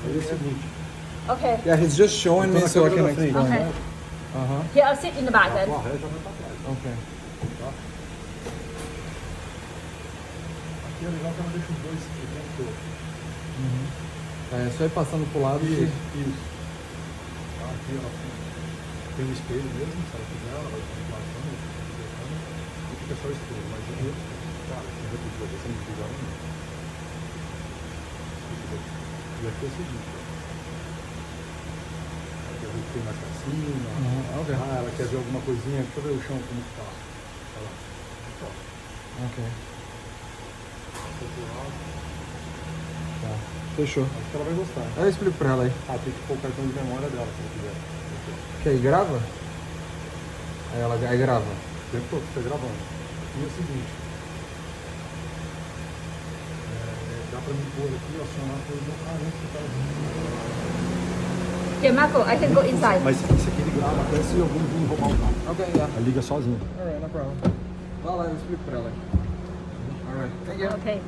Aí é o seguinte. Okay. Yeah, he's just showing me so I can explain. Okay. Uh-huh. Here, I'll sit in the back A then. tua ré já vai pra trás. Okay. Tá? Aqui é legal que ela deixa os dois o tempo todo. É só ir passando pro lado e... Isso. Tá? Aqui ela tem o espelho mesmo, se ela quiser, ela vai continuar usando, e fica só o espelho. Mas o outro, cara, se repetir, você não desligar não. E aqui é o seguinte, ó. Ela quer ver o que tem mais pra cima. Ok. Ah, ela quer ver alguma coisinha. Deixa eu ver o chão como que tá. Olha lá. Aqui, ó. Ok. Esse outro lado. Tá. Fechou. Acho que ela vai gostar. Eu explico pra ela aí. Ah, tem que pôr o cartão de memória dela, se ela quiser. Aqui, ó. Que aí grava? Aí grava. O tempo todo, você tá gravando. E é o seguinte. Dá pra me pôr aqui, acionar por meu carro antes que tá. Yeah, Marco, I can go inside. Mas esse aqui ele grava até se alguém vir roubar o carro. Ok, yeah. Aí liga sozinho. Alright, no problem. Vai lá, eu explico pra ela aí. Alright, thank you. Okay.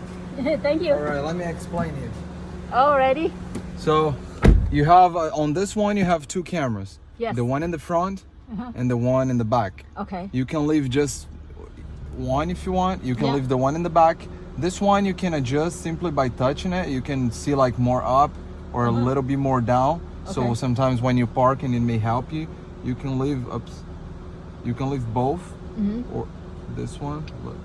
Thank you. Alright, let me explain it. Already? So, you have, on this one, you have two cameras. Yes. The one in the front and the one in the back. Okay. You can leave just one if you want. You can Yeah. leave the one in the back. This one you can adjust simply by touching it. You can see like more up or a little bit more down. So Okay. sometimes when you park and it may help you, you can leave up. You can leave both or this one. Look,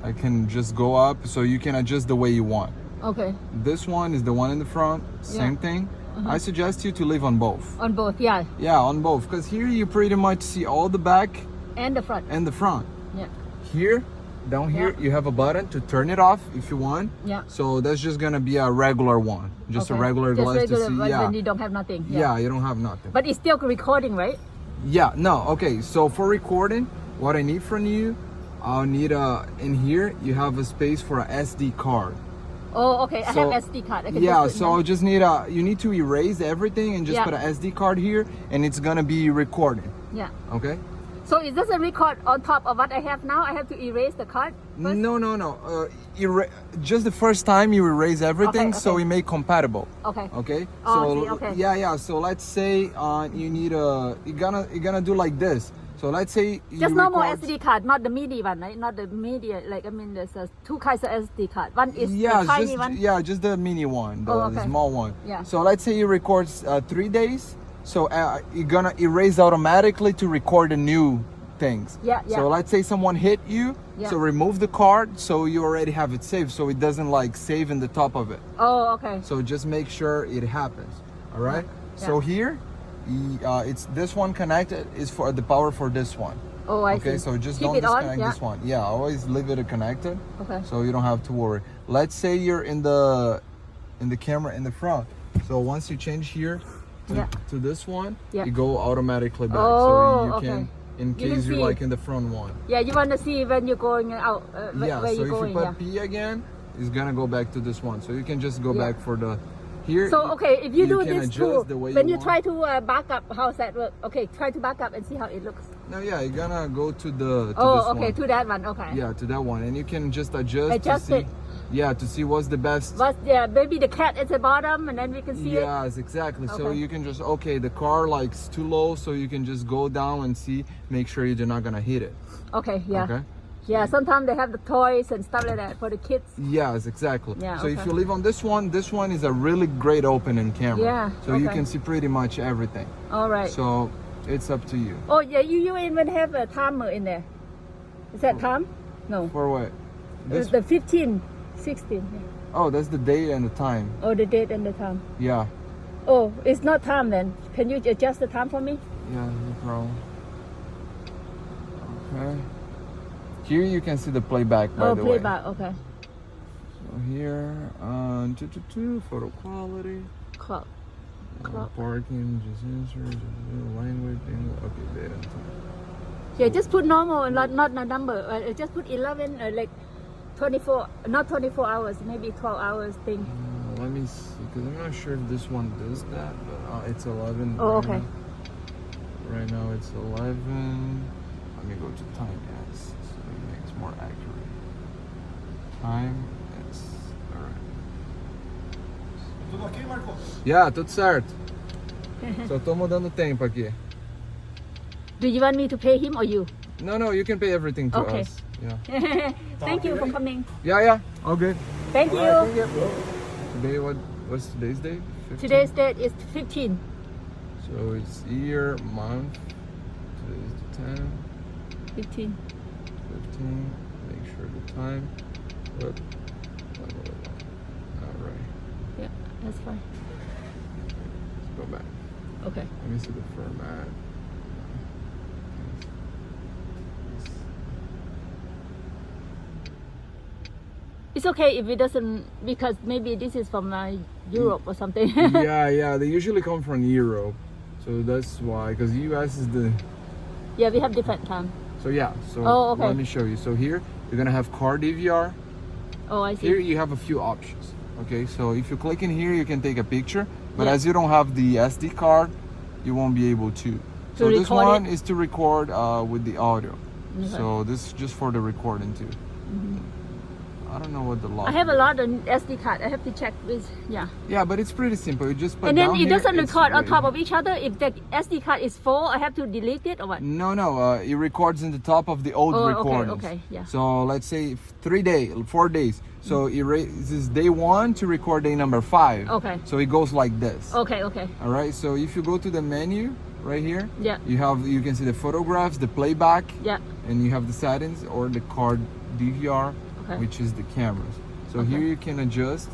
I can just go up so you can adjust the way you want. Okay. This one is the one in the front. Same thing. I suggest you to leave on both. On both, yeah. Yeah, on both, because here you pretty much see all the back And the front. and the front. Yeah. Here, down here, you have a button to turn it off if you want. Yeah. So that's just gonna be a regular one, just a Okay. regular Just glass regular to see. one Yeah, when you don't have nothing. yeah, you don't have nothing. But it's still recording, right? Yeah, no, okay. So for recording, what I need from you, I'll need in here you have a space for a SD card. Oh, okay. I So- have SD card. I can Yeah, just put so I in just need you need to erase everything and just Yeah. put an SD card here, and it's gonna be recording. there. Yeah. Okay. So is this a record on top of what I have now? I have to erase the card first? No. Just the first time you erase everything, Okay, so okay. we make compatible. Okay. Okay. Oh, So I see, okay. yeah. So let's say you need you're gonna do like this. So let's say you Just normal record- SD card, not the MIDI one, right? Not the media. Like I mean, there's two kinds of SD card. One is Yeah, the tiny just one. just the mini one, the Oh, okay. small one. Yeah. So let's say you record 3 days. So you're gonna erase automatically to record the new things. Yeah, yeah. So let's say someone hit you. Yeah. So remove the card so you already have it saved, so it doesn't like save in the top of it. Oh, okay. So just make sure it happens. All right. Yeah. So here, it's this one connected is for the power for this one. Oh, I Okay, see. so just Keep don't it on. disconnect Yeah. this one. Yeah, always leave it connected. Okay. So you don't have to worry. Let's say you're in the camera in the front. So once you change here to, Yeah. to this one, Yeah. you go automatically back. Oh, so you okay. can, in You can case you're see. like in the front one. Yeah, you want to see when you're going out, Yeah. where So you're if going. you Yeah. put P again, it's gonna go back to this one. So you can just go Yeah. back for the here. So okay, if you do can this adjust too, the way when you want. try to back up, how's that work? Okay, try to back up and see how it looks. No, yeah, you're gonna go to the Oh, this okay, one. to that one. Okay. Yeah, to that one, and you can just adjust Adjust to see. it. Yeah, to see what's the best. But yeah, maybe the cat at the bottom, and then we can see it. Yes, exactly. So Okay. you can just the car like's too low, so you can just go down and see, make sure you're not gonna hit it. Okay. Yeah. Okay. Yeah. Sometimes they have the toys and stuff like that for the kids. Yes, exactly. Yeah, So if okay. you leave on this one is a really great opening camera. Yeah, So you okay. can see pretty much everything. All right. So it's up to you. Oh yeah, you even have a timer in there. Is that time? No. For what? This? The 15, 16. Yeah. Oh, that's the date and the time. Oh, the date and the time. Yeah. Oh, it's not time then. Can you adjust the time for me? Yeah, no problem. Okay. Here you can see the playback, by Oh, the playback. way. Okay. So here, photo quality. Clock. Parking, just answer, language, English. Okay, data. Yeah, just put normal, not the number. Just put 11, like 24, not 24 hours, maybe 12 hours thing. Let me see, because I'm not sure if this one does that, but it's 11. Oh, right okay. now. Right now it's 11. Let me go to time, yes, so it makes more accurate. Time, yes, alright. Tudo ok, marcou? Yeah, tudo certo. Só tô mudando tempo aqui. Do you want me to pay him or you? No, you can pay everything to Okay. us. Yeah. Thank you for coming. Yeah. All good. Thank you. Today, what's today's date? 15? Today's date is 15. So it's year, month. Today's the 10, 15. 15. Make sure the time. Whoop. All right. Yeah, that's fine. Let's go back. Okay. Let me see the format. It's okay if it doesn't, because maybe this is from Europe or something. yeah. They usually come from Europe, so that's why. Because US is the. Yeah, we have different time. So yeah. So Oh, okay. let me show you. So here you're gonna have car DVR. Oh, I see. Here you have a few options. Okay, so if you click in here, you can take a picture. But Yeah. as you don't have the SD card, you won't be able to. So this record one it? is to record with the audio. Okay. So this is just for the recording too. I don't know what the lock. I have a is. lot on SD card. I have to check with, yeah. Yeah, but it's pretty simple. You just put And then down it here, doesn't it's record on ready. top of each other. If the SD card is full, I have to delete it or what? No. It records in the top of the old Oh, okay, recordings. okay, yeah. So let's say 4 days. So it raises day 1 to record day number 5. Okay. So it goes like this. Okay. All right. So if you go to the menu right here, Yeah. you can see the photographs, the playback, Yeah. and you have the settings or the card DVR, Okay. which is the cameras. So Okay. here you can adjust.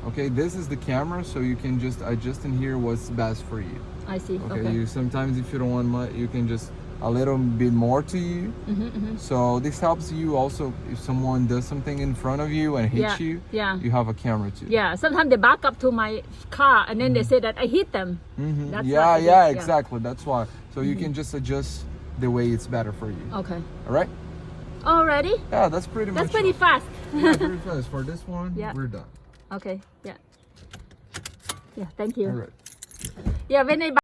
Okay, this is the camera, so you can just adjust in here what's best for you. I see. Okay, Okay. you sometimes if you don't want much, you can just a little bit more to you. So this helps you also if someone does something in front of you and hits Yeah, you. yeah. You have a camera too. Yeah, sometimes they back up to my car and then they say that I hit them. Mhm. That's Yeah, what it yeah, is, yeah. exactly. That's why. So you can just adjust the way it's better for you. Okay. All right? Already? Yeah, that's pretty That's much. pretty all. fast. Yeah, pretty fast. For this one, Yeah. we're done. Okay. Yeah. Yeah. Thank you. All right. Yeah. When I